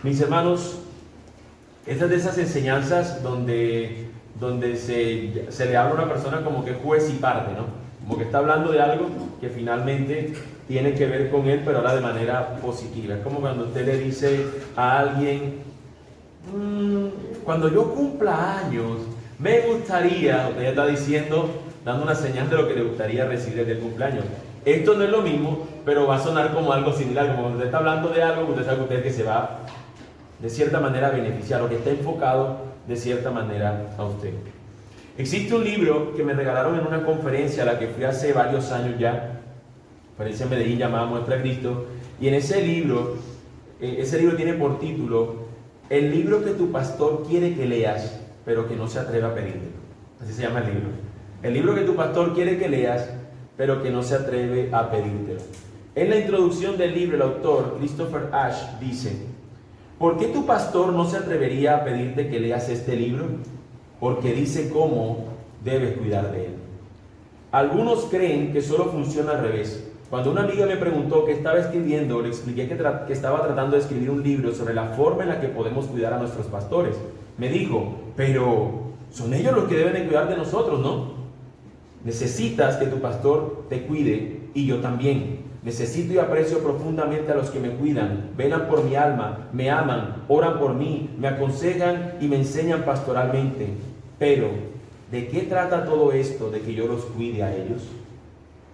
Mis hermanos, esta es de esas enseñanzas donde se le habla a una persona como que juez y parte, ¿no? Como que está hablando de algo que finalmente tiene que ver con él, pero ahora de manera positiva. Es como cuando usted le dice a alguien, cuando yo cumpla años, me gustaría, usted ya está diciendo, dando una señal de lo que le gustaría recibir del cumpleaños. Esto no es lo mismo, pero va a sonar como algo similar, como cuando usted está hablando de algo, usted sabe que usted que se va de cierta manera a beneficiar, o que está enfocado de cierta manera a usted. Existe un libro que me regalaron en una conferencia a la que fui hace varios años ya, conferencia en Medellín llamada Muestra a Cristo, y en ese libro tiene por título El libro que tu pastor quiere que leas, pero que no se atreve a pedirte. Así se llama el libro. El libro que tu pastor quiere que leas, pero que no se atreve a pedírtelo. En la introducción del libro, el autor, Christopher Ash, dice: ¿por qué tu pastor no se atrevería a pedirte que leas este libro? Porque dice cómo debes cuidar de él. Algunos creen que solo funciona al revés. Cuando una amiga me preguntó qué estaba escribiendo, le expliqué que estaba tratando de escribir un libro sobre la forma en la que podemos cuidar a nuestros pastores. Me dijo: pero son ellos los que deben de cuidar de nosotros, ¿no? Necesitas que tu pastor te cuide, y yo también. Necesito y aprecio profundamente a los que me cuidan, velan por mi alma, me aman, oran por mí, me aconsejan y me enseñan pastoralmente. Pero, ¿de qué trata todo esto de que yo los cuide a ellos?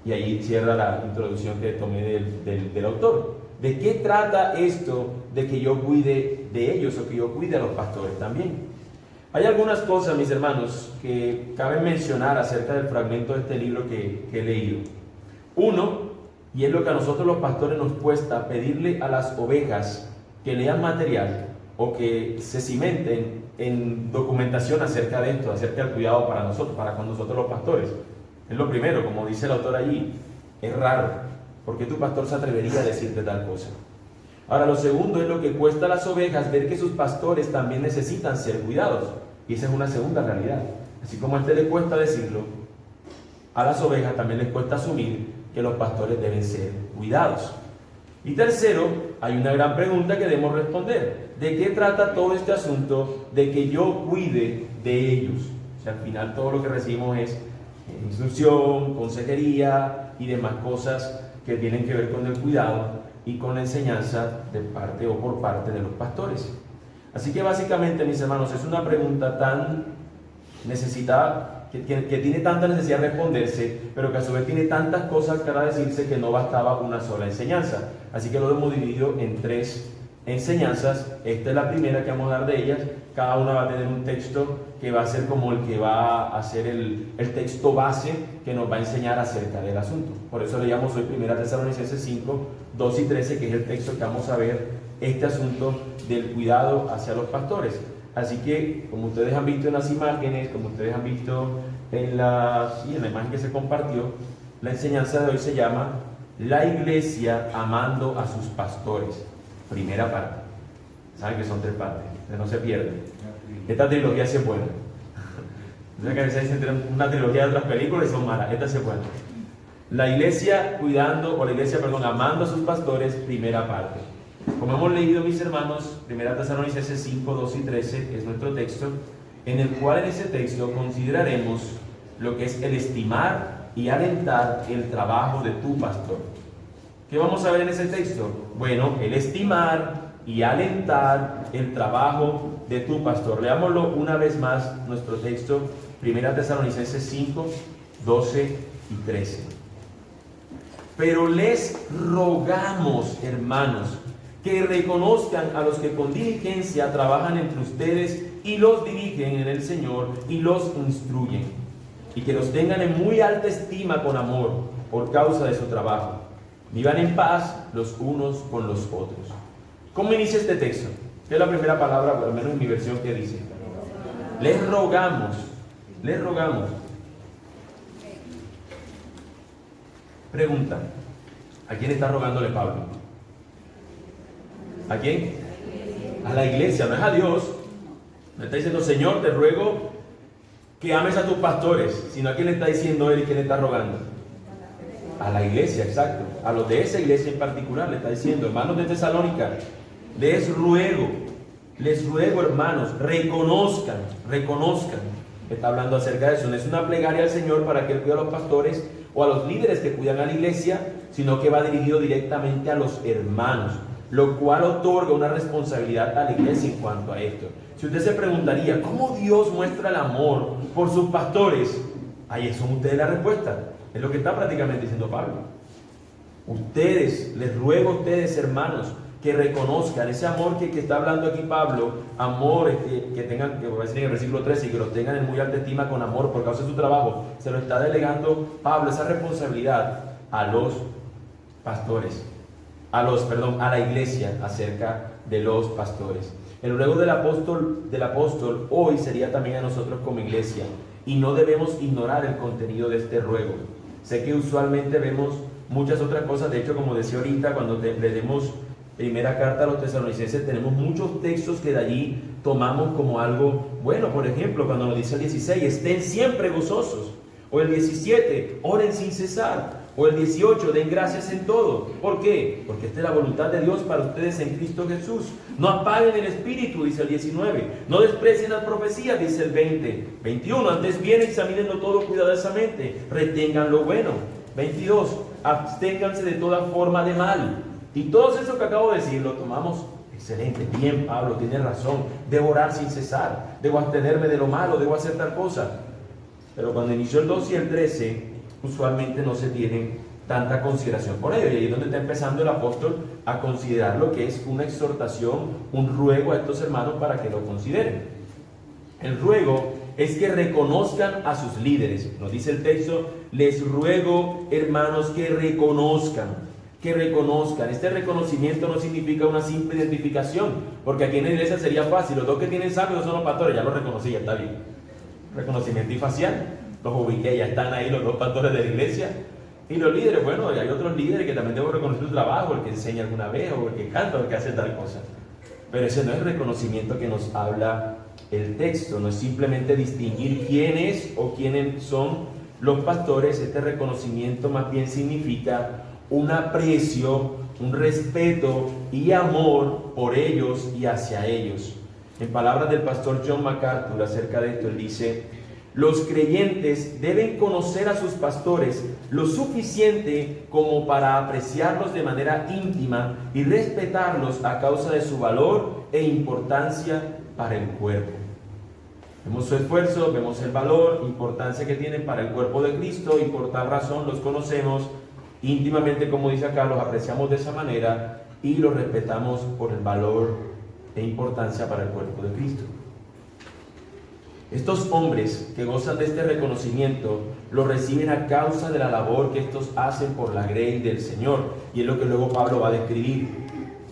Y ahí cierra la introducción que tomé del autor. ¿De qué trata esto de que yo cuide de ellos, o que yo cuide a los pastores también? Hay algunas cosas, mis hermanos, que cabe mencionar acerca del fragmento de este libro que he leído. Uno, y es lo que a nosotros los pastores nos cuesta, pedirle a las ovejas que lean material o que se cimenten en documentación acerca de esto, acerca del cuidado para nosotros, para con nosotros los pastores. Es lo primero, como dice el autor allí, es raro. ¿Por qué tu pastor se atrevería a decirte tal cosa? Ahora, lo segundo es lo que cuesta a las ovejas ver que sus pastores también necesitan ser cuidados. Y esa es una segunda realidad. Así como a este le cuesta decirlo, a las ovejas también les cuesta asumir que los pastores deben ser cuidados. Y tercero, hay una gran pregunta que debemos responder. ¿De qué trata todo este asunto de que yo cuide de ellos? O sea, al final todo lo que recibimos es instrucción, consejería y demás cosas que tienen que ver con el cuidado y con la enseñanza de parte o por parte de los pastores. Así que básicamente, mis hermanos, es una pregunta tan necesitada, que tiene tanta necesidad de responderse, pero que a su vez tiene tantas cosas para decirse que no bastaba una sola enseñanza. Así que lo hemos dividido en 3 enseñanzas. Esta es la primera que vamos a dar de ellas. Cada una va a tener un texto que va a ser como el que va a ser el texto base que nos va a enseñar acerca del asunto. Por eso leíamos hoy 1 Tesalonicenses 5, 2 y 13, que es el texto que vamos a ver este asunto del cuidado hacia los pastores. Así que, como ustedes han visto en las imágenes, como ustedes han visto en la imagen que se compartió, la enseñanza de hoy se llama La Iglesia amando a sus pastores. Primera parte. Saben que son 3 partes, no se pierden. Esta trilogía sí es buena. No sé que a veces dicen una trilogía de otras películas y son malas. Esta sí es buena. La iglesia amando a sus pastores, primera parte. Como hemos leído, mis hermanos, 1 Tesalonicenses 5, 2 y 13 es nuestro texto, en el cual en ese texto consideraremos lo que es el estimar y alentar el trabajo de tu pastor. ¿Qué vamos a ver en ese texto? Bueno, el estimar y alentar el trabajo de tu pastor. Leámoslo una vez más, nuestro texto, 1 Tesalonicenses 5, 12 y 13. Pero les rogamos, hermanos, que reconozcan a los que con diligencia trabajan entre ustedes y los dirigen en el Señor y los instruyen, y que los tengan en muy alta estima con amor por causa de su trabajo. Vivan en paz los unos con los otros. ¿Cómo inicia este texto? ¿Qué es la primera palabra, por lo menos en mi versión, que dice? Les rogamos. Les rogamos. Pregunta: ¿a quién está rogándole Pablo? ¿A quién? A la iglesia, no es a Dios. No está diciendo: Señor, te ruego que ames a tus pastores, sino a quién le está diciendo él y quién le está rogando. A la iglesia, exacto. A los de esa iglesia en particular le está diciendo: hermanos de Tesalónica, Les ruego, hermanos, reconozcan. Está hablando acerca de eso. No es una plegaria al Señor para que Él cuide a los pastores o a los líderes que cuidan a la iglesia, sino que va dirigido directamente a los hermanos, lo cual otorga una responsabilidad a la iglesia en cuanto a esto. Si usted se preguntaría, ¿cómo Dios muestra el amor por sus pastores? Ahí son ustedes la respuesta. Es lo que está prácticamente diciendo Pablo. Les ruego a ustedes, hermanos, que reconozcan ese amor que está hablando aquí Pablo, amor que tengan, que voy a decir en el versículo 13, y que los tengan en muy alta estima con amor por causa de su trabajo. Se lo está delegando Pablo, esa responsabilidad a los pastores, a la iglesia, acerca de los pastores. El ruego del apóstol hoy sería también a nosotros como iglesia, y no debemos ignorar el contenido de este ruego. Sé que usualmente vemos muchas otras cosas. De hecho, como decía ahorita, cuando leemos primera carta a los tesalonicenses, tenemos muchos textos que de allí tomamos como algo bueno. Por ejemplo, cuando nos dice el 16, estén siempre gozosos. O el 17, oren sin cesar. O el 18, den gracias en todo. ¿Por qué? Porque esta es la voluntad de Dios para ustedes en Cristo Jesús. No apaguen el espíritu, dice el 19. No desprecien las profecías, dice el 20. 21, antes bien examínenlo todo cuidadosamente. Retengan lo bueno. 22, absténganse de toda forma de mal. Y todo eso que acabo de decir lo tomamos excelente. Bien, Pablo tiene razón. Debo orar sin cesar. Debo abstenerme de lo malo. Debo hacer tal cosa. Pero cuando inició el 12 y el 13, usualmente no se tiene tanta consideración por ello. Y ahí es donde está empezando el apóstol a considerar lo que es una exhortación, un ruego a estos hermanos para que lo consideren. El ruego es que reconozcan a sus líderes. Nos dice el texto, les ruego, hermanos, que reconozcan. Este reconocimiento no significa una simple identificación, porque aquí en la iglesia sería fácil. Los dos que tienen sabios son los pastores, ya los reconocí, ya está bien. Reconocimiento y facial, los ubiqué, ya están ahí los dos pastores de la iglesia. Y los líderes, bueno, hay otros líderes que también debo reconocer su trabajo, el que enseña alguna vez, o el que canta, o el que hace tal cosa. Pero ese no es el reconocimiento que nos habla el texto. No es simplemente distinguir quién es o quiénes son los pastores. Este reconocimiento más bien significa un aprecio, un respeto y amor por ellos y hacia ellos. En palabras del pastor John MacArthur acerca de esto, él dice: los creyentes deben conocer a sus pastores lo suficiente como para apreciarlos de manera íntima y respetarlos a causa de su valor e importancia para el cuerpo. Vemos su esfuerzo, vemos el valor, importancia que tienen para el cuerpo de Cristo, y por tal razón los conocemos íntimamente, como dice acá, los apreciamos de esa manera y los respetamos por el valor e importancia para el cuerpo de Cristo. Estos hombres que gozan de este reconocimiento lo reciben a causa de la labor que estos hacen por la grey del Señor, y es lo que luego Pablo va a describir.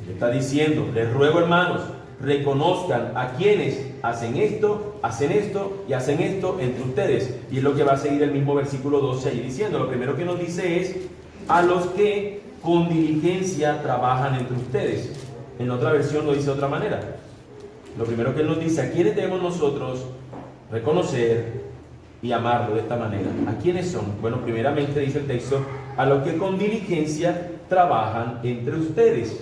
Le está diciendo: les ruego, hermanos, reconozcan a quienes hacen esto y hacen esto entre ustedes. Y es lo que va a seguir el mismo versículo 12 ahí diciendo. Lo primero que nos dice es: a los que con diligencia trabajan entre ustedes. En otra versión lo dice de otra manera. Lo primero que él nos dice: ¿a quiénes debemos nosotros reconocer y amarlo de esta manera? ¿A quiénes son? Bueno, primeramente dice el texto: a los que con diligencia trabajan entre ustedes.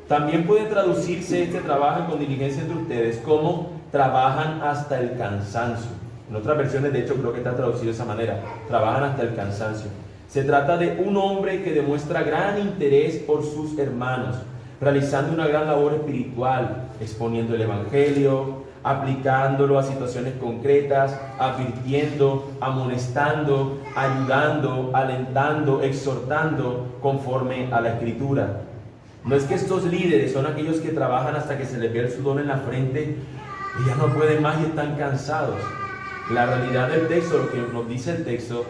También puede traducirse este trabajan con diligencia entre ustedes como trabajan hasta el cansancio. En otras versiones, de hecho, creo que está traducido de esa manera: trabajan hasta el cansancio. Se trata de un hombre que demuestra gran interés por sus hermanos, realizando una gran labor espiritual, exponiendo el evangelio, aplicándolo a situaciones concretas, advirtiendo, amonestando, ayudando, alentando, exhortando conforme a la Escritura. No es que estos líderes son aquellos que trabajan hasta que se les ve el sudor en la frente y ya no pueden más y están cansados. La realidad del texto, lo que nos dice el texto,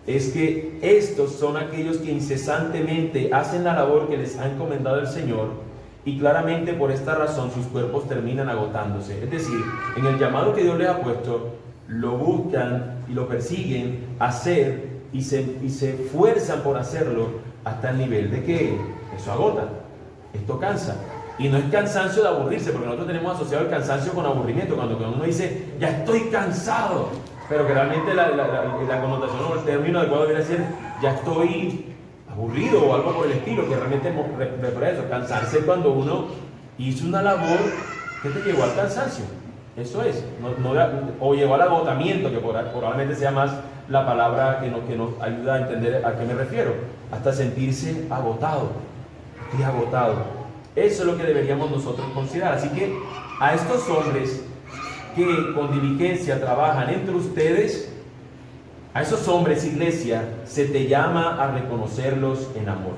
es que estos son aquellos que incesantemente hacen la labor que les ha encomendado el Señor, y claramente por esta razón sus cuerpos terminan agotándose. Es decir, en el llamado que Dios les ha puesto, lo buscan y lo persiguen hacer y se esfuerzan por hacerlo hasta el nivel de que eso agota, esto cansa. Y no es cansancio de aburrirse, porque nosotros tenemos asociado el cansancio con aburrimiento, cuando uno dice ya estoy cansado, pero que realmente la connotación o el término adecuado debería ser ya estoy aburrido o algo por el estilo, que realmente por eso, cansarse cuando uno hizo una labor que te llevó al cansancio. Eso es, o llegó al agotamiento, que probablemente sea más la palabra que nos ayuda a entender a qué me refiero, hasta sentirse agotado. Estoy agotado. Eso es lo que deberíamos nosotros considerar. Así que a estos hombres que con diligencia trabajan entre ustedes, a esos hombres, iglesia, se te llama a reconocerlos en amor.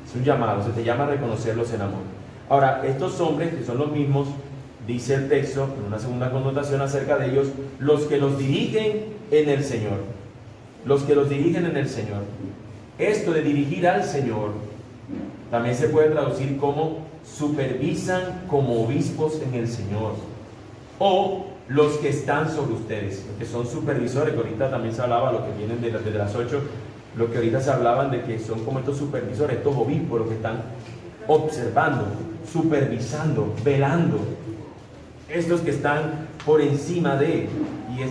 Es un llamado, se te llama a reconocerlos en amor. Ahora, estos hombres, que son los mismos, dice el texto, en una segunda connotación acerca de ellos, los que los dirigen en el Señor. Los que los dirigen en el Señor. Esto de dirigir al Señor también se puede traducir como supervisan como obispos en el Señor. O los que están sobre ustedes, que son supervisores, que ahorita también se hablaba, los que vienen desde las 8, lo que ahorita se hablaban de que son como estos supervisores, estos obispos, los que están observando, supervisando, velando. Estos que están por encima de, y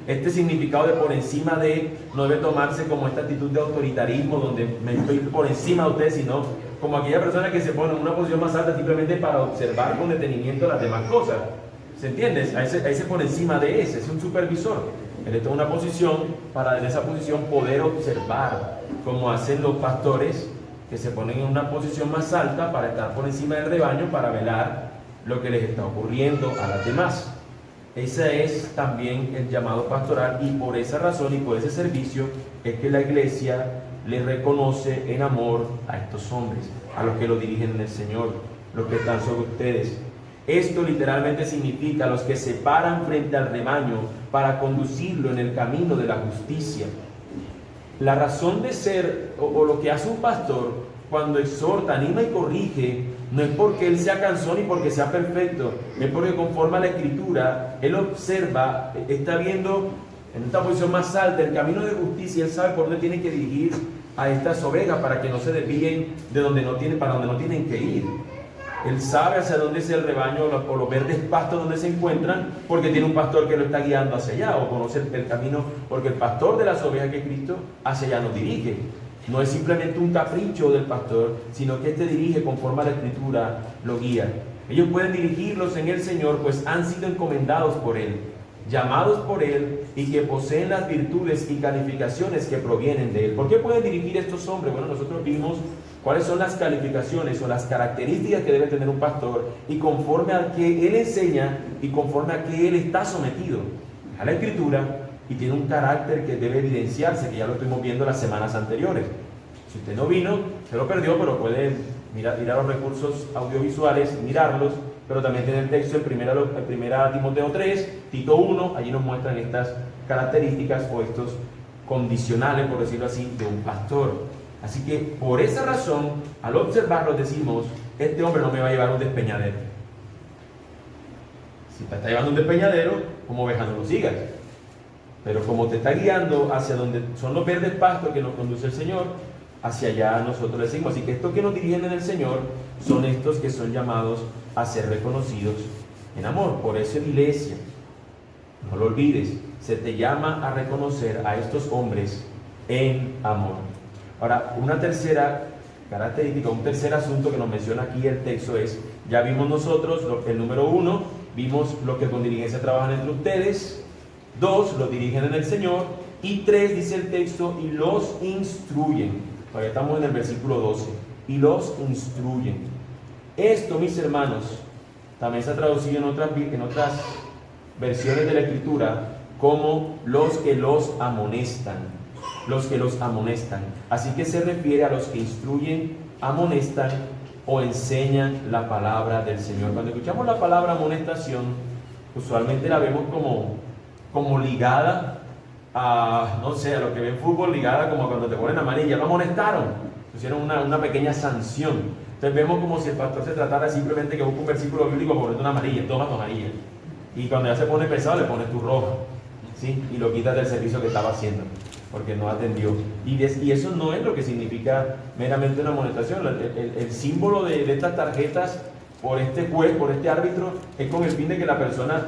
este significado de por encima de no debe tomarse como esta actitud de autoritarismo donde me estoy por encima de usted, sino como aquella persona que se pone en una posición más alta simplemente para observar con detenimiento las demás cosas. ¿Se entiende? A ese por encima de ese, es un supervisor. Él está en una posición para en esa posición poder observar, como hacen los pastores que se ponen en una posición más alta para estar por encima del rebaño, para velar lo que les está ocurriendo a las demás. Ese es también el llamado pastoral, y por esa razón y por ese servicio es que la iglesia le reconoce en amor a estos hombres, a los que lo dirigen en el Señor, los que están sobre ustedes. Esto literalmente significa los que se paran frente al rebaño para conducirlo en el camino de la justicia. La razón de ser, o lo que hace un pastor cuando exhorta, anima y corrige, no es porque él sea cansón ni porque sea perfecto, es porque conforme a la Escritura, él observa, está viendo en esta posición más alta el camino de justicia, él sabe por dónde tiene que dirigir a estas ovejas para que no se desvíen de donde no tienen, para donde no tienen que ir. Él sabe hacia dónde es el rebaño o los verdes pastos donde se encuentran, porque tiene un pastor que lo está guiando hacia allá, o conoce el camino, porque el pastor de las ovejas que es Cristo hacia allá nos dirige. No es simplemente un capricho del pastor, sino que éste dirige conforme a la Escritura, lo guía. Ellos pueden dirigirlos en el Señor, pues han sido encomendados por Él, llamados por Él, y que poseen las virtudes y calificaciones que provienen de Él. ¿Por qué pueden dirigir estos hombres? Bueno, nosotros vimos cuáles son las calificaciones o las características que debe tener un pastor, y conforme a que él enseña y conforme a que él está sometido a la Escritura, y tiene un carácter que debe evidenciarse, que ya lo estuvimos viendo las semanas anteriores. Si usted no vino, se lo perdió, pero puede mirar los recursos audiovisuales, mirarlos, pero también tiene el texto en primera Timoteo 3, Tito 1, allí nos muestran estas características o estos condicionales, por decirlo así, de un pastor. Así que por esa razón, al observarlo decimos, este hombre no me va a llevar a un despeñadero. Si te está llevando a un despeñadero, como oveja no lo sigas. Pero como te está guiando hacia donde son los verdes pastos que nos conduce el Señor, hacia allá nosotros decimos. Así que estos que nos dirigen en el Señor son estos que son llamados a ser reconocidos en amor. Por eso, iglesia, no lo olvides, se te llama a reconocer a estos hombres en amor. Ahora, una tercera característica, un tercer asunto que nos menciona aquí el texto es, ya vimos nosotros el número 1, vimos lo que con diligencia trabajan entre ustedes. 2, los dirigen en el Señor. Y 3, dice el texto, y los instruyen. Todavía estamos en el versículo 12. Y los instruyen. Esto, mis hermanos, también se ha traducido en otras versiones de la Escritura como los que los amonestan. Los que los amonestan. Así que se refiere a los que instruyen, amonestan o enseñan la palabra del Señor. Cuando escuchamos la palabra amonestación, usualmente la vemos como ligada a, no sé, a lo que ven fútbol, ligada como cuando te ponen amarilla, lo amonestaron, pusieron una pequeña sanción. Entonces vemos como si el pastor se tratara simplemente que busca un versículo bíblico para ponerte una amarilla, toma tu amarilla. Y cuando ya se pone pesado le pones tu roja, ¿sí? Y lo quitas del servicio que estaba haciendo, porque no atendió. Y eso no es lo que significa meramente una amonestación. El símbolo de estas tarjetas por este juez, por este árbitro, es con el fin de que la persona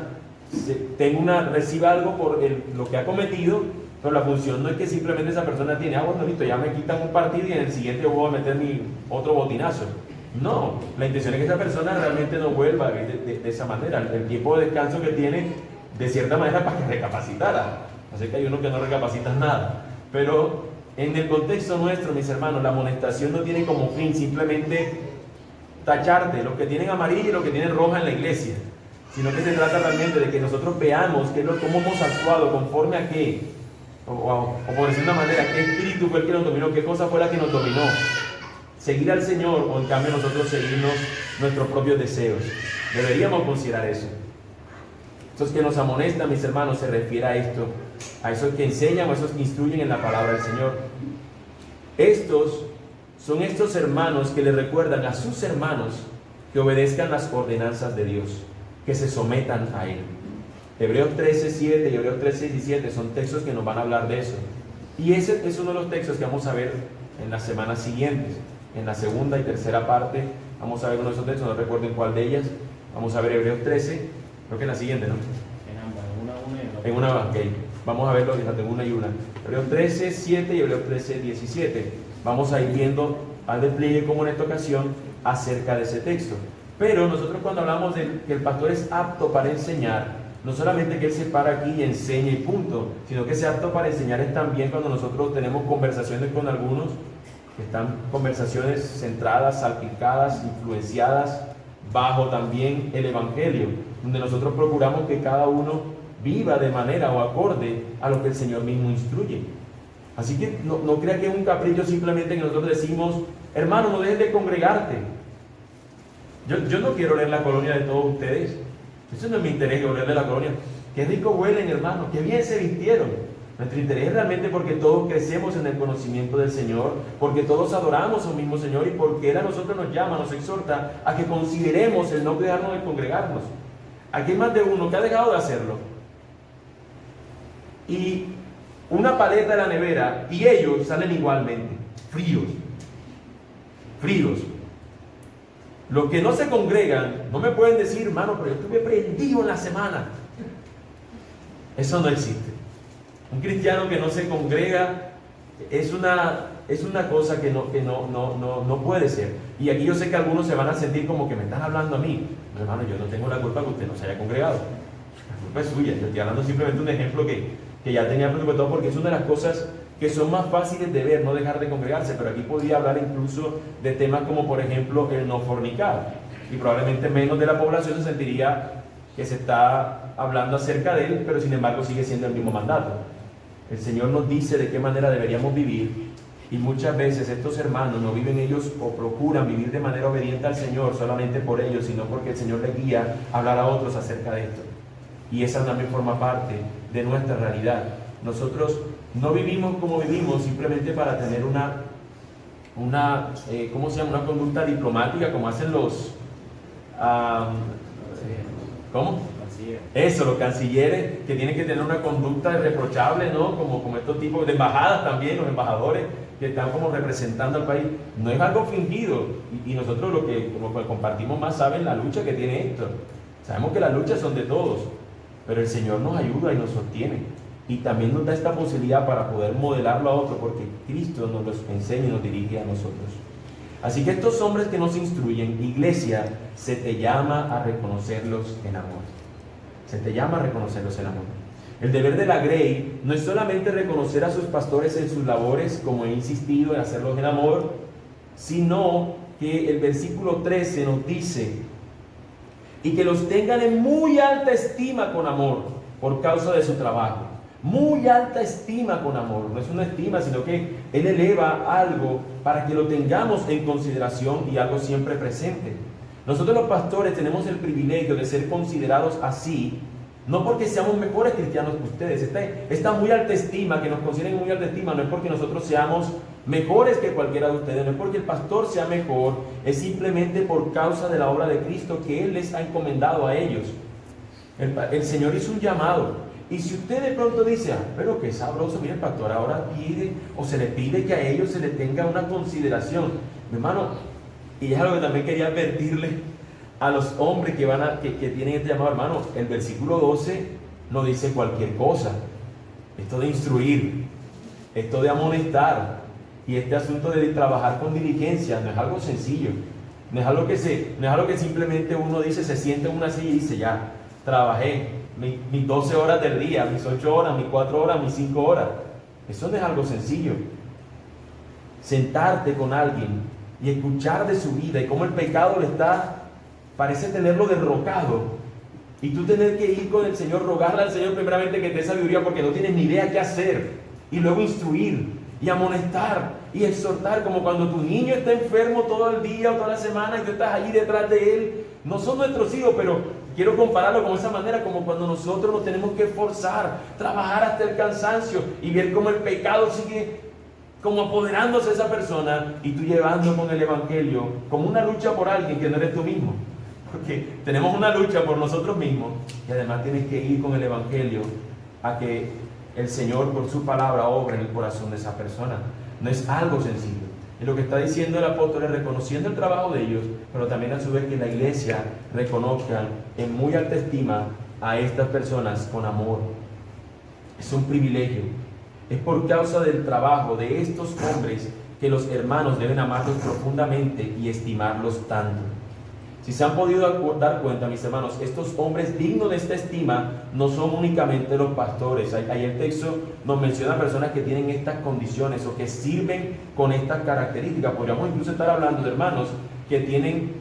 reciba algo por lo que ha cometido, pero la función no es que simplemente esa persona tiene, bueno, listo, ya me quitan un partido y en el siguiente voy a meter mi otro botinazo. No, la intención es que esa persona realmente no vuelva a vivir de esa manera. El tiempo de descanso que tiene, de cierta manera, para que recapacitara. Así que hay uno que no recapacita nada. Pero en el contexto nuestro, mis hermanos, la amonestación no tiene como fin simplemente tacharte los que tienen amarilla y los que tienen roja en la iglesia, sino que se trata realmente de que nosotros veamos cómo hemos actuado, conforme a qué, o por decir de una manera, qué espíritu fue el que nos dominó, qué cosa fue la que nos dominó. Seguir al Señor o en cambio nosotros seguirnos nuestros propios deseos. Deberíamos considerar eso. Esos que nos amonestan, mis hermanos, se refiere a esto, a esos que enseñan o a esos que instruyen en la palabra del Señor. Estos son estos hermanos que le recuerdan a sus hermanos que obedezcan las ordenanzas de Dios, que se sometan a Él. Hebreos 13:7 y Hebreos 13:17 son textos que nos van a hablar de eso. Y ese es uno de los textos que vamos a ver en las semanas siguientes. En la segunda y tercera parte vamos a ver uno de esos textos, no recuerdo en cuál de ellas. Vamos a ver Hebreos 13, creo que en la siguiente, ¿no? En ambas, en una, ok. Vamos a verlo, fíjate, una y una. Hebreos 13:7 y Hebreos 13:17. Vamos a ir viendo al despliegue como en esta ocasión acerca de ese texto. Pero nosotros cuando hablamos de que el pastor es apto para enseñar, no solamente que él se para aquí y enseña y punto, sino que es apto para enseñar es también cuando nosotros tenemos conversaciones con algunos, que están conversaciones centradas, salpicadas, influenciadas bajo también el Evangelio, donde nosotros procuramos que cada uno viva de manera o acorde a lo que el Señor mismo instruye. Así que no crea que es un capricho simplemente que nosotros decimos, hermano, no dejes de congregarte. Yo no quiero leer la colonia de todos ustedes. Eso no es mi interés, olerle la colonia. Qué rico huelen, hermano, qué bien se vistieron. Nuestro interés es realmente porque todos crecemos en el conocimiento del Señor, porque todos adoramos a un mismo Señor y porque Él a nosotros nos llama, nos exhorta a que consideremos el no dejarnos de congregarnos. Aquí hay más de uno que ha dejado de hacerlo. Y una paleta de la nevera y ellos salen igualmente, fríos. Los que no se congregan no me pueden decir, hermano, pero yo estuve prendido en la semana. Eso no existe. Un cristiano que no se congrega es una cosa que no puede ser. Y aquí yo sé que algunos se van a sentir como que me están hablando a mí. No, hermano, yo no tengo la culpa que usted no se haya congregado. La culpa es suya. Yo estoy hablando simplemente de un ejemplo que ya tenía preocupado, porque es una de las cosas que son más fáciles de ver, no dejar de congregarse. Pero aquí podría hablar incluso de temas como, por ejemplo, el no fornicar. Y probablemente menos de la población se sentiría que se está hablando acerca de él, pero sin embargo sigue siendo el mismo mandato. El Señor nos dice de qué manera deberíamos vivir, y muchas veces estos hermanos no viven ellos o procuran vivir de manera obediente al Señor solamente por ellos, sino porque el Señor les guía a hablar a otros acerca de esto. Y esa también forma parte de nuestra realidad. Nosotros no vivimos como vivimos simplemente para tener una conducta diplomática como hacen los los cancilleres, que tienen que tener una conducta irreprochable, ¿no? Como estos tipos de embajadas también, los embajadores que están como representando al país. No es algo fingido, y nosotros lo que compartimos más saben la lucha que tiene esto. Sabemos que las luchas son de todos, pero el Señor nos ayuda y nos sostiene, y también nos da esta posibilidad para poder modelarlo a otros, porque Cristo nos los enseña y nos dirige a nosotros. Así que estos hombres que nos instruyen, iglesia, se te llama a reconocerlos en amor. Se te llama a reconocerlos en amor. El deber de la Grey no es solamente reconocer a sus pastores en sus labores, como he insistido en hacerlos en amor, sino que el versículo 13 nos dice, y que los tengan en muy alta estima con amor, por causa de su trabajo. Muy alta estima con amor, no es una estima, sino que Él eleva algo para que lo tengamos en consideración y algo siempre presente. Nosotros los pastores tenemos el privilegio de ser considerados así, no porque seamos mejores cristianos que ustedes. Esta muy alta estima, que nos consideren muy alta estima, no es porque nosotros seamos mejores que cualquiera de ustedes, no es porque el pastor sea mejor, es simplemente por causa de la obra de Cristo que Él les ha encomendado a ellos. El Señor hizo un llamado. Y si usted de pronto dice, pero qué sabroso, mire, el pastor ahora pide o se le pide que a ellos se le tenga una consideración. Mi hermano, y es algo que también quería advertirle a los hombres que tienen este llamado, hermano. El versículo 12 no dice cualquier cosa. esto de instruir, esto de amonestar y este asunto de trabajar con diligencia no es algo sencillo. No es algo que simplemente uno dice, se sienta en una silla y dice, ya, trabajé mis 12 horas del día, mis 8 horas, mis 4 horas, mis 5 horas. Eso no es algo sencillo. Sentarte con alguien y escuchar de su vida y cómo el pecado parece tenerlo derrocado. Y tú tener que ir con el Señor, rogarle al Señor primeramente que te dé sabiduría porque no tienes ni idea qué hacer. Y luego instruir y amonestar y exhortar, como cuando tu niño está enfermo todo el día o toda la semana y tú estás allí detrás de él. No son nuestros hijos, pero quiero compararlo con esa manera, como cuando nosotros nos tenemos que esforzar, trabajar hasta el cansancio y ver cómo el pecado sigue como apoderándose de esa persona y tú llevando con el Evangelio como una lucha por alguien que no eres tú mismo. Porque tenemos una lucha por nosotros mismos y además tienes que ir con el Evangelio a que el Señor por su palabra obra en el corazón de esa persona. No es algo sencillo. Y lo que está diciendo el apóstol es reconociendo el trabajo de ellos, pero también a su vez que la iglesia reconozca en muy alta estima a estas personas con amor. Es un privilegio. Es por causa del trabajo de estos hombres que los hermanos deben amarlos profundamente y estimarlos tanto. Si se han podido dar cuenta, mis hermanos, estos hombres dignos de esta estima no son únicamente los pastores. Ahí el texto nos menciona personas que tienen estas condiciones o que sirven con estas características. Podríamos incluso estar hablando de hermanos que tienen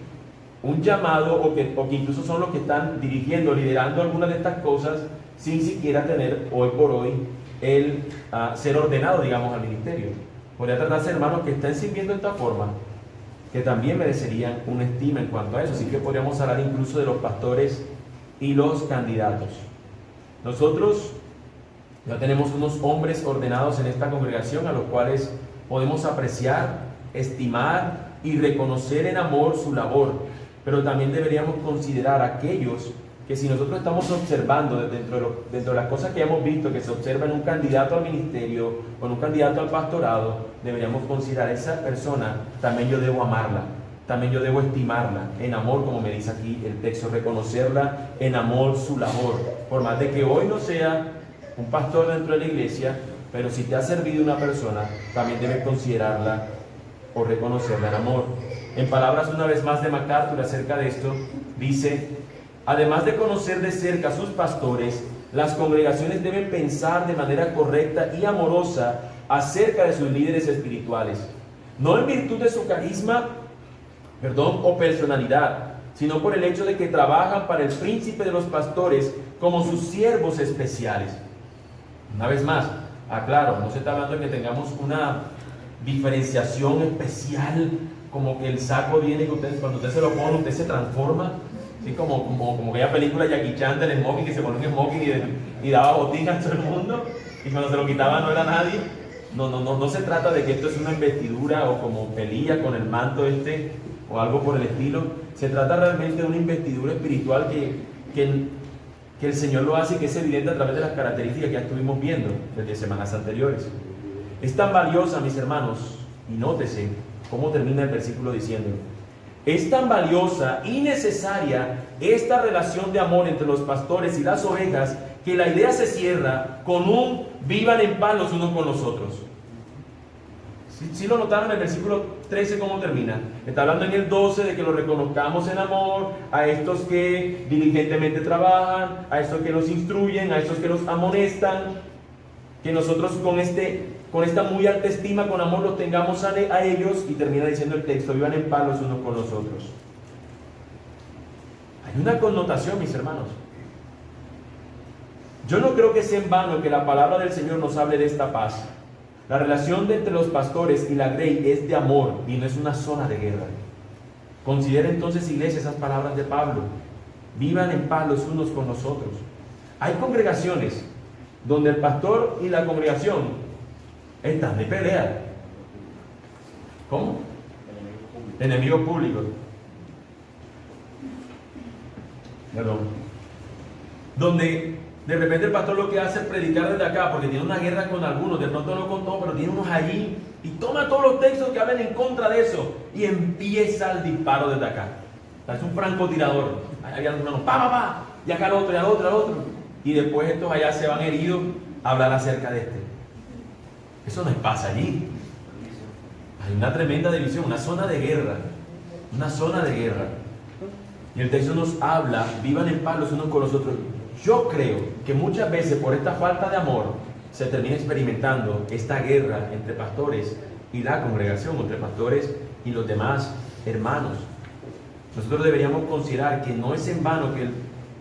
un llamado o que incluso son los que están dirigiendo, liderando algunas de estas cosas sin siquiera tener hoy por hoy el ser ordenado, digamos, al ministerio. Podría tratarse de hermanos que están sirviendo de esta forma, que también merecerían una estima en cuanto a eso. Así que podríamos hablar incluso de los pastores y los candidatos. Nosotros ya tenemos unos hombres ordenados en esta congregación a los cuales podemos apreciar, estimar y reconocer en amor su labor, pero también deberíamos considerar a aquellos que, si nosotros estamos observando dentro de las cosas que hemos visto que se observa en un candidato al ministerio o en un candidato al pastorado, deberíamos considerar a esa persona, también yo debo amarla, también yo debo estimarla en amor, como me dice aquí el texto, reconocerla en amor su labor, por más de que hoy no sea un pastor dentro de la iglesia, pero si te ha servido una persona, también debes considerarla o reconocerla en amor. En palabras una vez más de MacArthur acerca de esto, dice: además de conocer de cerca a sus pastores, las congregaciones deben pensar de manera correcta y amorosa acerca de sus líderes espirituales, no en virtud de su carisma, o personalidad, sino por el hecho de que trabajan para el príncipe de los pastores como sus siervos especiales. Una vez más, aclaro, no se está hablando de que tengamos una diferenciación especial, como que el saco viene que cuando usted se lo pone, usted se transforma. Así como aquella película Jackie Chan del smoking, que se ponía un smoking y daba botinas a todo el mundo, y cuando se lo quitaba no era nadie. No se trata de que esto es una investidura o como pelilla con el manto o algo por el estilo. Se trata realmente de una investidura espiritual que el Señor lo hace y que es evidente a través de las características que ya estuvimos viendo desde semanas anteriores. Es tan valiosa, mis hermanos, y nótese cómo termina el versículo diciendo: es tan valiosa y necesaria esta relación de amor entre los pastores y las ovejas, que la idea se cierra con un vivan en paz los unos con los otros. ¿Sí lo notaron en el versículo 13 cómo termina? Está hablando en el 12 de que lo reconozcamos en amor a estos que diligentemente trabajan, a estos que nos instruyen, a estos que nos amonestan, que nosotros con esta muy alta estima, con amor, los tengamos a ellos. Y termina diciendo el texto: vivan en paz los unos con los otros. Hay una connotación, mis hermanos. Yo no creo que sea en vano que la palabra del Señor nos hable de esta paz. La relación entre los pastores y la grey es de amor y no es una zona de guerra. Considera entonces, iglesia, esas palabras de Pablo: vivan en paz los unos con los otros. Hay congregaciones donde el pastor y la congregación están de pelea. ¿Cómo? Enemigos públicos. Perdón. Donde de repente el pastor lo que hace es predicar desde acá, porque tiene una guerra con algunos, de pronto no con todos, pero tiene unos allí, y toma todos los textos que hablan en contra de eso, y empieza el disparo desde acá. Es un francotirador. Allá uno, pa, y acá al otro, y al otro, y después estos allá se van heridos, hablar acerca de este. Eso no pasa allí. Hay una tremenda división, una zona de guerra. Una zona de guerra. Y el texto nos habla, vivan en paz los unos con los otros. Yo creo que muchas veces por esta falta de amor se termina experimentando esta guerra entre pastores y la congregación, entre pastores y los demás hermanos. Nosotros deberíamos considerar que no es en vano que el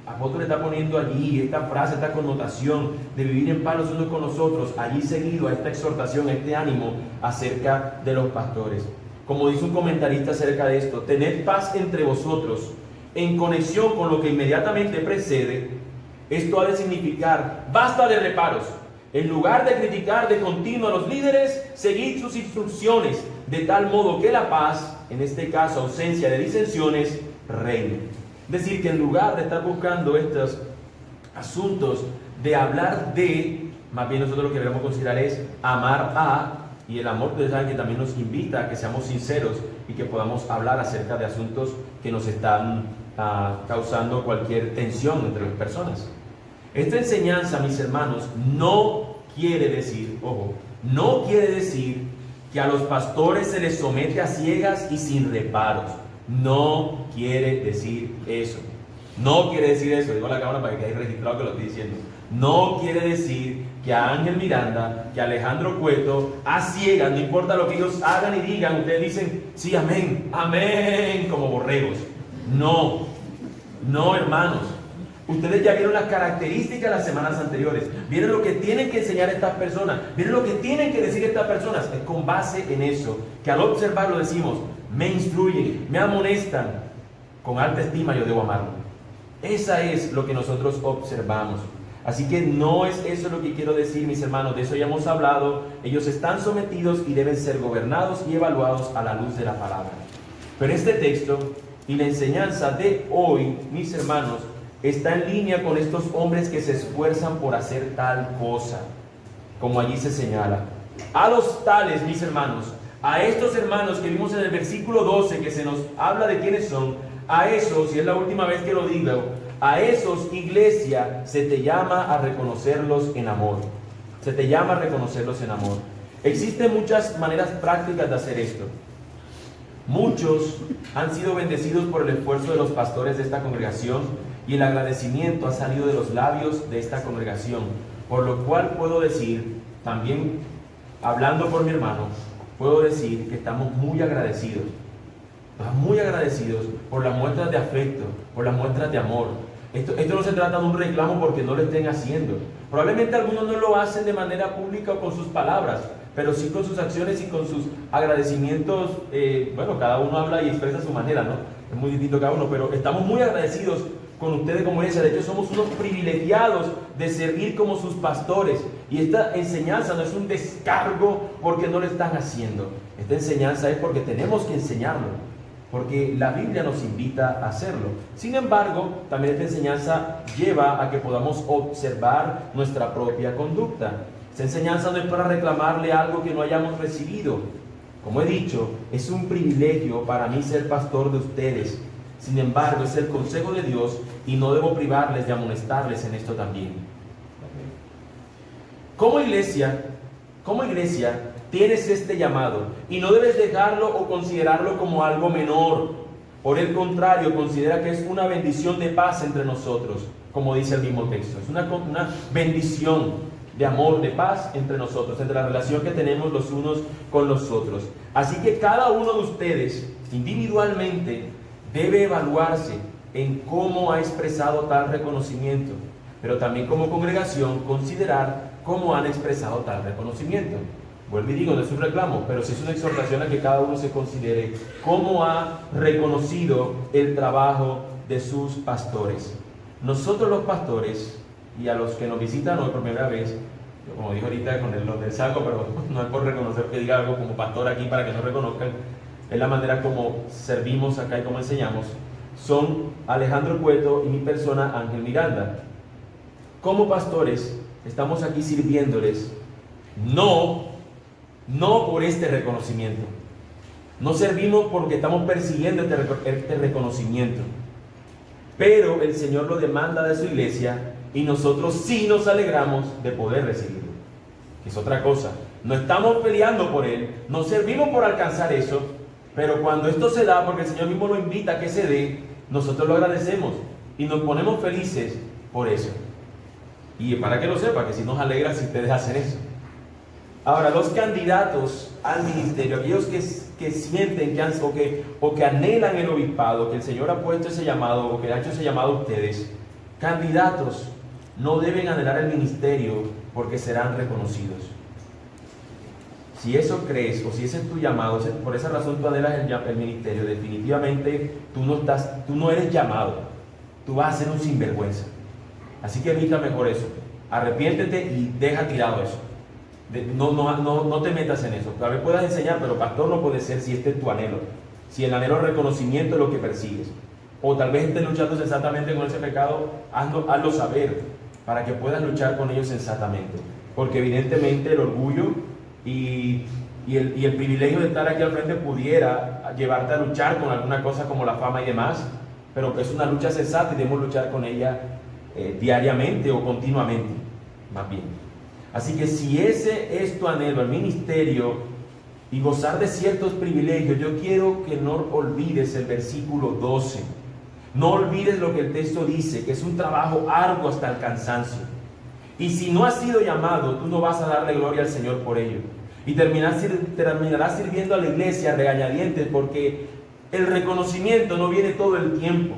apóstol está poniendo allí esta frase, esta connotación de vivir en paz los unos con los otros, allí seguido a esta exhortación, a este ánimo acerca de los pastores. Como dice un comentarista acerca de esto, tened paz entre vosotros, en conexión con lo que inmediatamente precede. Esto ha de significar, basta de reparos. En lugar de criticar de continuo a los líderes, seguid sus instrucciones, de tal modo que la paz, en este caso ausencia de disensiones, reine. Es decir, que en lugar de estar buscando estos asuntos de hablar de, más bien nosotros lo que debemos considerar es amar a, y el amor, ustedes saben que también nos invita a que seamos sinceros y que podamos hablar acerca de asuntos que nos están causando cualquier tensión entre las personas. Esta enseñanza, mis hermanos, no quiere decir, ojo, no quiere decir que a los pastores se les somete a ciegas y sin reparos. No quiere decir eso. No quiere decir eso. Digo a la cámara para que quede registrado que lo estoy diciendo. No quiere decir que a Ángel Miranda, que a Alejandro Cueto, a ciegas, no importa lo que ellos hagan y digan, ustedes dicen, sí, amén, amén, como borregos. No, no, hermanos. Ustedes ya vieron las características de las semanas anteriores. Vieron lo que tienen que enseñar estas personas. Vieron lo que tienen que decir estas personas. Es con base en eso que al observarlo decimos, me instruyen, me amonestan. Con alta estima yo debo amarlo. Esa es lo que nosotros observamos. Así que no es eso lo que quiero decir, mis hermanos. De eso ya hemos hablado. Ellos están sometidos y deben ser gobernados y evaluados a la luz de la palabra. Pero este texto y la enseñanza de hoy, mis hermanos, está en línea con estos hombres que se esfuerzan por hacer tal cosa, como allí se señala. A los tales, mis hermanos, a estos hermanos que vimos en el versículo 12, que se nos habla de quiénes son, a esos, y es la última vez que lo digo, a esos, iglesia, se te llama a reconocerlos en amor. Se te llama a reconocerlos en amor. Existen muchas maneras prácticas de hacer esto. Muchos han sido bendecidos por el esfuerzo de los pastores de esta congregación y el agradecimiento ha salido de los labios de esta congregación, por lo cual puedo decir, también hablando por mi hermano, puedo decir que estamos muy agradecidos por las muestras de afecto, por las muestras de amor. Esto no se trata de un reclamo porque no lo estén haciendo. Probablemente algunos no lo hacen de manera pública o con sus palabras, pero sí con sus acciones y con sus agradecimientos. Bueno, cada uno habla y expresa a su manera, ¿no? Es muy distinto cada uno, pero estamos muy agradecidos con ustedes como iglesia. De hecho, somos unos privilegiados de servir como sus pastores. Y esta enseñanza no es un descargo porque no lo están haciendo. Esta enseñanza es porque tenemos que enseñarlo, porque la Biblia nos invita a hacerlo. Sin embargo, también esta enseñanza lleva a que podamos observar nuestra propia conducta. Esta enseñanza no es para reclamarle algo que no hayamos recibido. Como he dicho, es un privilegio para mí ser pastor de ustedes. Sin embargo, es el consejo de Dios y no debo privarles de amonestarles en esto también. Como iglesia, tienes este llamado y no debes dejarlo o considerarlo como algo menor. Por el contrario, considera que es una bendición de paz entre nosotros, como dice el mismo texto. Es una bendición de amor, de paz entre nosotros, entre la relación que tenemos los unos con los otros. Así que cada uno de ustedes, individualmente, debe evaluarse en cómo ha expresado tal reconocimiento, pero también como congregación considerar cómo han expresado tal reconocimiento. Vuelvo y digo, no es un reclamo, pero sí es una exhortación a que cada uno se considere cómo ha reconocido el trabajo de sus pastores. Nosotros los pastores, y a los que nos visitan hoy por primera vez, como dijo ahorita con los del saco, pero no es por reconocer que diga algo como pastor aquí para que nos reconozcan, es la manera como servimos acá y como enseñamos, son Alejandro Cueto y mi persona Ángel Miranda. Como pastores, estamos aquí sirviéndoles, no por este reconocimiento. No servimos porque estamos persiguiendo este reconocimiento. Pero el Señor lo demanda de su iglesia y nosotros sí nos alegramos de poder recibirlo, que es otra cosa. No estamos peleando por él, no servimos por alcanzar eso, pero cuando esto se da, porque el Señor mismo lo invita a que se dé, nosotros lo agradecemos y nos ponemos felices por eso. Y para que lo sepa, que si nos alegra si ustedes hacen eso. Ahora, los candidatos al ministerio, aquellos que sienten o que anhelan el obispado, que el Señor ha puesto ese llamado o que ha hecho ese llamado a ustedes, candidatos no deben anhelar el ministerio porque serán reconocidos. Si eso crees o si ese es tu llamado, por esa razón tú anhelas el ministerio, definitivamente tú no eres llamado, tú vas a ser un sinvergüenza. Así que evita mejor eso, arrepiéntete y deja tirado eso. No te metas en eso. Tal vez puedas enseñar, pero pastor no puede ser si este es tu anhelo. Si el anhelo de reconocimiento es lo que persigues. O tal vez estés luchando sensatamente con ese pecado, hazlo saber para que puedas luchar con ellos sensatamente. Porque evidentemente el orgullo y el privilegio de estar aquí al frente pudiera llevarte a luchar con alguna cosa como la fama y demás, pero es una lucha sensata y debemos luchar con ella diariamente o continuamente, más bien. Así que si ese es tu anhelo, el ministerio y gozar de ciertos privilegios, yo quiero que no olvides el versículo 12. No olvides lo que el texto dice, que es un trabajo arduo hasta el cansancio. Y si no has sido llamado, tú no vas a darle gloria al Señor por ello. Y terminarás sirviendo a la iglesia regañadientes, porque el reconocimiento no viene todo el tiempo.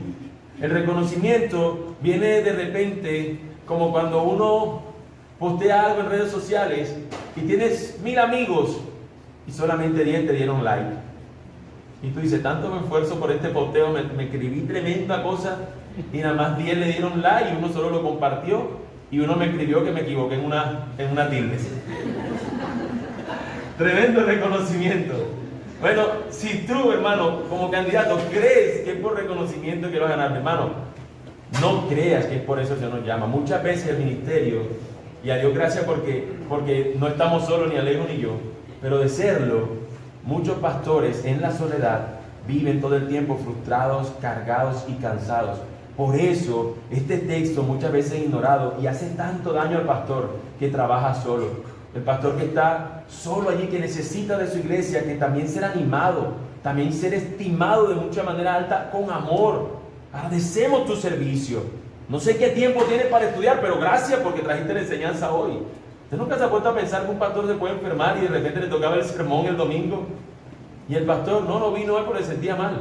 El reconocimiento viene de repente, como cuando uno postea algo en redes sociales y tienes 1000 amigos y solamente 10 te dieron like. Y tú dices, tanto me esfuerzo por este posteo, me escribí tremenda cosa y nada más 10 le dieron like y uno solo lo compartió y uno me escribió que me equivoqué en una tilde. Tremendo reconocimiento. Bueno, si tú, hermano, como candidato, crees que es por reconocimiento que vas a ganar, hermano, no creas que es por eso que se nos llama. Muchas veces el ministerio, y a Dios gracias porque no estamos solos, ni Alejo ni yo, pero de serlo, muchos pastores en la soledad viven todo el tiempo frustrados, cargados y cansados. Por eso este texto muchas veces es ignorado y hace tanto daño al pastor que trabaja solo. El pastor que está solo allí, que necesita de su iglesia, que también ser animado, también ser estimado de mucha manera alta con amor. Agradecemos tu servicio. No sé qué tiempo tienes para estudiar, pero gracias porque trajiste la enseñanza hoy. ¿Usted nunca se ha puesto a pensar que un pastor se puede enfermar y de repente le tocaba el sermón el domingo? Y el pastor no vino hoy porque se sentía mal.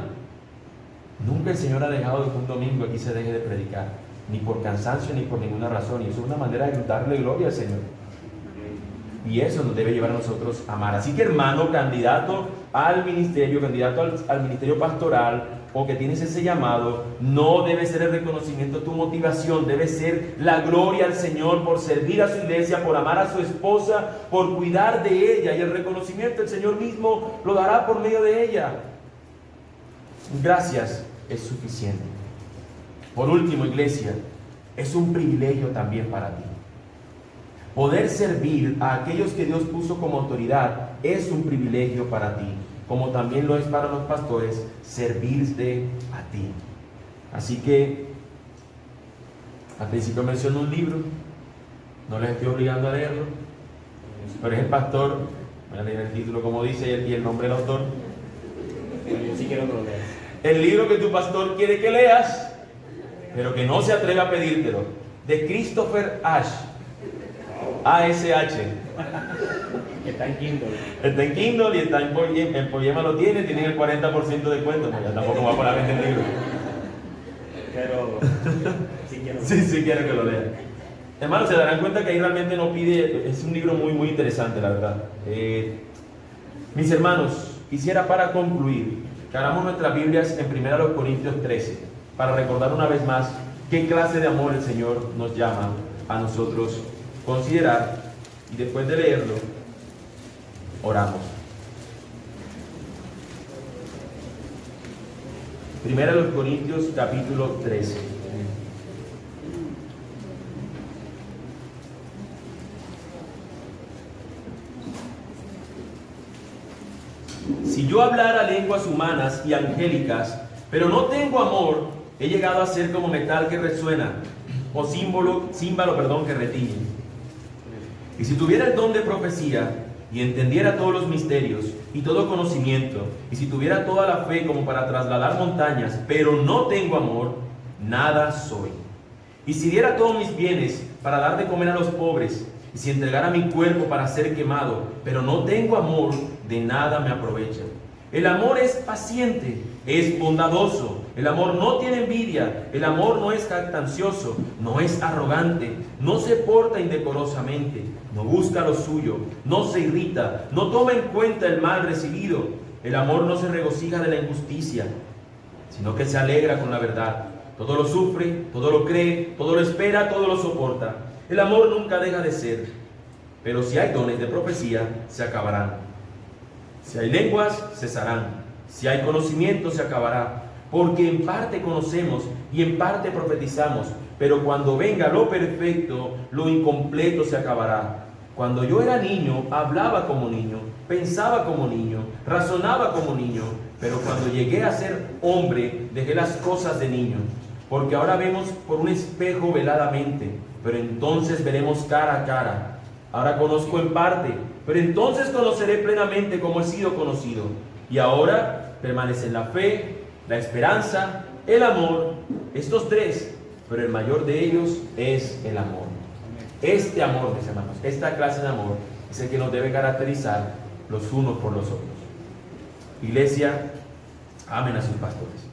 Nunca el Señor ha dejado que un domingo aquí se deje de predicar, ni por cansancio ni por ninguna razón. Y eso es una manera de darle gloria al Señor. Y eso nos debe llevar a nosotros a amar. Así que, hermano, candidato al ministerio pastoral, o que tienes ese llamado, no debe ser el reconocimiento tu motivación, debe ser la gloria al Señor por servir a su iglesia, por amar a su esposa, por cuidar de ella, y el reconocimiento el Señor mismo lo dará por medio de ella. Gracias es suficiente. Por último, iglesia, es un privilegio también para ti. Poder servir a aquellos que Dios puso como autoridad es un privilegio para ti, como también lo es para los pastores servirte a ti. Así que, al principio mencioné un libro, no les estoy obligando a leerlo, pero es el pastor, voy a leer el título como dice y el nombre del autor. Yo sí quiero que lo leas. El libro que tu pastor quiere que leas, pero que no se atreve a pedírtelo, de Christopher Ash. A-S-H. Está en Kindle. Está en Kindle y está en Poema lo tienen el 40% de descuento. Ya tampoco va a poner el libro. Pero sí quiero. Sí quiero que lo lean. Hermanos, se darán cuenta que ahí realmente no pide, es un libro muy interesante, la verdad. Mis hermanos, quisiera para concluir que abramos nuestras Biblias en 1 Corintios 13 para recordar una vez más qué clase de amor el Señor nos llama a nosotros considerar, y después de leerlo oramos. 1 Corintios capítulo 13. Si yo hablara lenguas humanas y angélicas, pero no tengo amor, he llegado a ser como metal que resuena o címbalo, que retiñe. Y si tuviera el don de profecía, y entendiera todos los misterios, y todo conocimiento, y si tuviera toda la fe como para trasladar montañas, pero no tengo amor, nada soy. Y si diera todos mis bienes para dar de comer a los pobres, y si entregara mi cuerpo para ser quemado, pero no tengo amor, de nada me aprovecha. El amor es paciente, es bondadoso, el amor no tiene envidia, el amor no es jactancioso, no es arrogante, no se porta indecorosamente, no busca lo suyo, no se irrita, no toma en cuenta el mal recibido. El amor no se regocija de la injusticia, sino que se alegra con la verdad. Todo lo sufre, todo lo cree, todo lo espera, todo lo soporta. El amor nunca deja de ser, pero si hay dones de profecía, se acabarán. Si hay lenguas, cesarán. Si hay conocimiento, se acabará. Porque en parte conocemos y en parte profetizamos, pero cuando venga lo perfecto, lo incompleto se acabará. Cuando yo era niño, hablaba como niño, pensaba como niño, razonaba como niño, pero cuando llegué a ser hombre, dejé las cosas de niño. Porque ahora vemos por un espejo veladamente, pero entonces veremos cara a cara. Ahora conozco en parte, pero entonces conoceré plenamente como he sido conocido. Y ahora permanecen la fe, la esperanza, el amor, estos tres, pero el mayor de ellos es el amor. Este amor, mis hermanos, esta clase de amor es el que nos debe caracterizar los unos por los otros. Iglesia, amen a sus pastores.